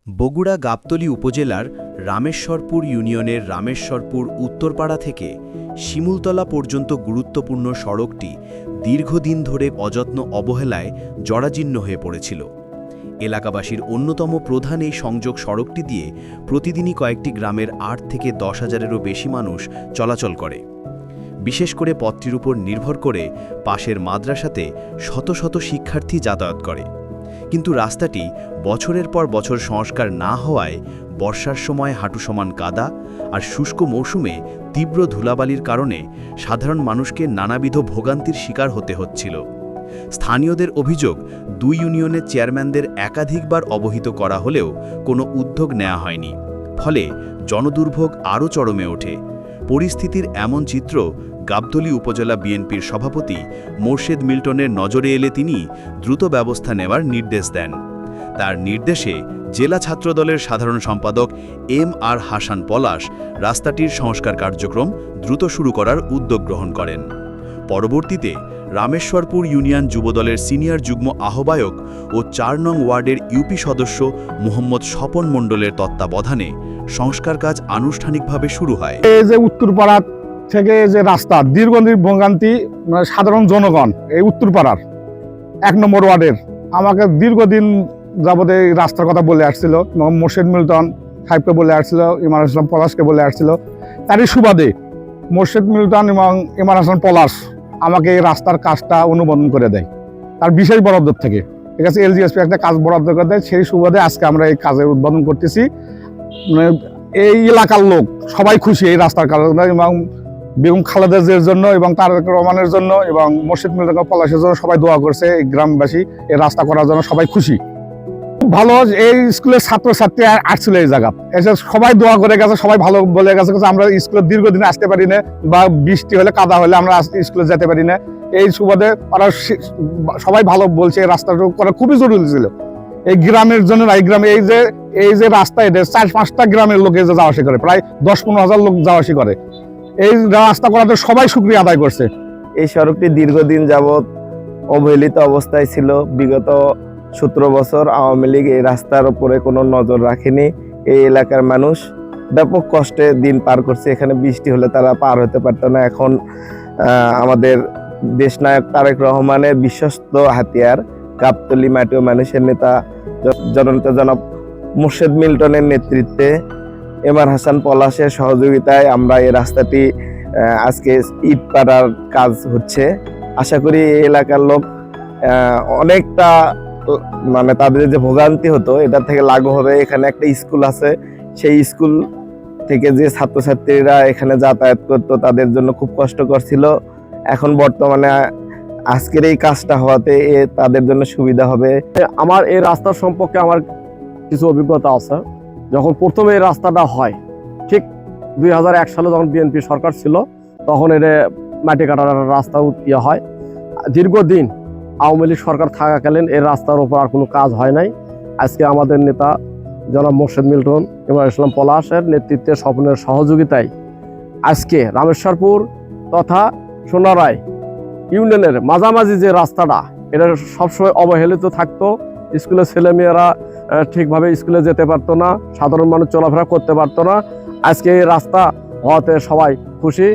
বগুড়া গাবতলী উপজেলার রামেশ্বরপুর ইউনিয়নের রামেশ্বরপুর উত্তরপাড়া থেকে শিমুলতলা পর্যন্ত গুরুত্বপূর্ণ সড়কটি দীর্ঘদিন ধরে অযত্ন অবহেলায় জরাজীর্ণ হয়ে পড়েছিল। এলাকাবাসীর অন্যতম প্রধান এই সংযোগ সড়কটি দিয়ে প্রতিদিনই কয়েকটি গ্রামের ৮ থেকে ১০ হাজারেরও বেশি মানুষ চলাচল করে। বিশেষ করে পথটির উপর নির্ভর করে পাশের মাদ্রাসাতে শত শত শিক্ষার্থী যাতায়াত করে। কিন্তু রাস্তাটি বছরের পর বছর সংস্কার না হওয়ায় বর্ষার সময় হাঁটু সমান কাদা আর শুষ্ক মৌসুমে তীব্র ধুলাবালির কারণে সাধারণ মানুষকে নানাবিধ ভোগান্তির শিকার হতে হচ্ছিল। স্থানীয়দের অভিযোগ, দুই ইউনিয়নের চেয়ারম্যানদের একাধিকবার অবহিত করা হলেও কোনো উদ্যোগ নেওয়া হয়নি, ফলে জনদুর্ভোগ আরও চরমে ওঠে। পরিস্থিতির এমন চিত্র গাবতলী উপজেলা বিএনপির সভাপতি মোর্শেদ মিল্টনের নজরে এলে তিনি দ্রুত ব্যবস্থা নেওয়ার নির্দেশ দেন। তার নির্দেশে জেলা ছাত্রদলের সাধারণ সম্পাদক এম.আর. হাসান পলাশ রাস্তাটির সংস্কার কার্যক্রম দ্রুত শুরু করার উদ্যোগ গ্রহণ করেন। পরবর্তীতে রামেশ্বরপুর ইউনিয়ন যুবদলের সিনিয়র যুগ্ম আহ্বায়ক ও ৪ নং ওয়ার্ডের ইউপি সদস্য মোহাম্মদ স্বপন মণ্ডলের তত্ত্বাবধানে সংস্কার কাজ আনুষ্ঠানিকভাবে শুরু হয়। এই যে উত্তরপাড়া থেকে যে রাস্তা দীর্ঘদিন ভোগান্তি, সাধারণ জনগণ এই উত্তরপাড়ার ১ নম্বর ওয়ার্ডের আমাকে দীর্ঘদিন যাবত এই রাস্তার কথা বলে আসছিল। মোর্শেদ মিল্টন সাহেবকে বলে আসছিল, ইমরান হাসান পলাশকে বলে আসছিল। তারই সুবাদে মোর্শেদ মিল্টন এবং ইমরান হাসান পলাশ আমাকে এই রাস্তার কাজটা অনুমোদন করে দেয় তার বিশেষ বরাদ্দ থেকে। ঠিক আছে, এলজিএসপি একটা কাজ বরাদ্দ করে দেয়, সেই সুবাদে আজকে আমরা এই কাজের উদ্বোধন করতেছি। এই এলাকার লোক সবাই খুশি এই রাস্তার কারণে, এবং বেগম খালেদা জিয়ার জন্য এবং তারেক রহমানের জন্য এবং মোর্শেদ মিল্টন পলাশের জন্য সবাই দোয়া করছে। এই গ্রামবাসী এই রাস্তা করার জন্য সবাই খুশি। খুব ভালো, এই স্কুলের ছাত্রছাত্রী আসছিল এই জায়গা এসে সবাই দোয়া করে গেছে, সবাই ভালো বলে গেছে। আমরা স্কুলে দীর্ঘদিন আসতে পারি না, বা বৃষ্টি হলে কাদা হলে আমরা স্কুলে যেতে পারি না। এই সুবাদে ওরা সবাই ভালো বলছে। এই রাস্তাটা করা খুবই জরুরি ছিল এই গ্রামের জন্য। এই গ্রামে এই যে রাস্তা, এটা ৪-৫টা গ্রামের লোক এসে যাওয়া আসি করে, প্রায় ১০-১৫ হাজার লোক যাওয়া আসি করে। এই রাস্তা করাতে সবাই শুকরিয়া আদায় করছে। এই সড়কটি দীর্ঘদিন যাবৎ অবহেলিত অবস্থায় ছিল। বিগত ১৭ বছর আওয়ামী লীগ এই রাস্তার উপরে কোনো নজর রাখেনি। এই এলাকার মানুষ ব্যাপক কষ্টে দিন পার করছে। এখানে বৃষ্টি হলে তারা পার হতে পারত না। এখন আমাদের দেশনায়ক তারেক রহমানের বিশ্বস্ত হাতিয়ার গাবতলী মাটি ও মানুষের নেতা জননেতা জনাব মোর্শেদ মিল্টনের নেতৃত্বে এম.আর. হাসান পলাশের সহযোগিতায় আমরা এই রাস্তাটি আজকে ইট পাড়ার কাজ হচ্ছে। আশা করি এই এলাকার লোক অনেকটা তাদের যে ভোগান্তি হতো এটা থেকে লাঘব হবে। এখানে একটা স্কুল আছে, সেই স্কুল থেকে যে ছাত্রছাত্রীরা এখানে যাতায়াত করতো তাদের জন্য খুব কষ্টকর ছিল। এখন বর্তমানে আজকের এই কাজটা হওয়াতে তাদের জন্য সুবিধা হবে। আমার এই রাস্তার সম্পর্কে আমার কিছু অভিজ্ঞতা আছে। যখন প্রথমে এই রাস্তাটা হয়, ঠিক ২০০১ সালে যখন বিএনপি সরকার ছিল, তখন এর মাটি কাটার রাস্তা হয়। দীর্ঘদিন আওয়ামী লীগ সরকার থাকাকালীন এই রাস্তার উপর আর কোনো কাজ হয় নাই। আজকে আমাদের নেতা জনাব মোর্শেদ মিল্টন ইমরান ইসলাম পলাশের নেতৃত্বে, স্বপনের সহযোগিতায় আজকে রামেশ্বরপুর তথা সোনারায় ইউনিয়নের মাঝামাঝি যে রাস্তাটা, এটা সবসময় অবহেলিত থাকতো। স্কুলের ছেলেমেয়েরা ঠিকভাবে স্কুলে যেতে পারতো না, সাধারণ মানুষ চলাফেরা করতে পারতো না। আজকে এই রাস্তা হওয়াতে সবাই খুশি।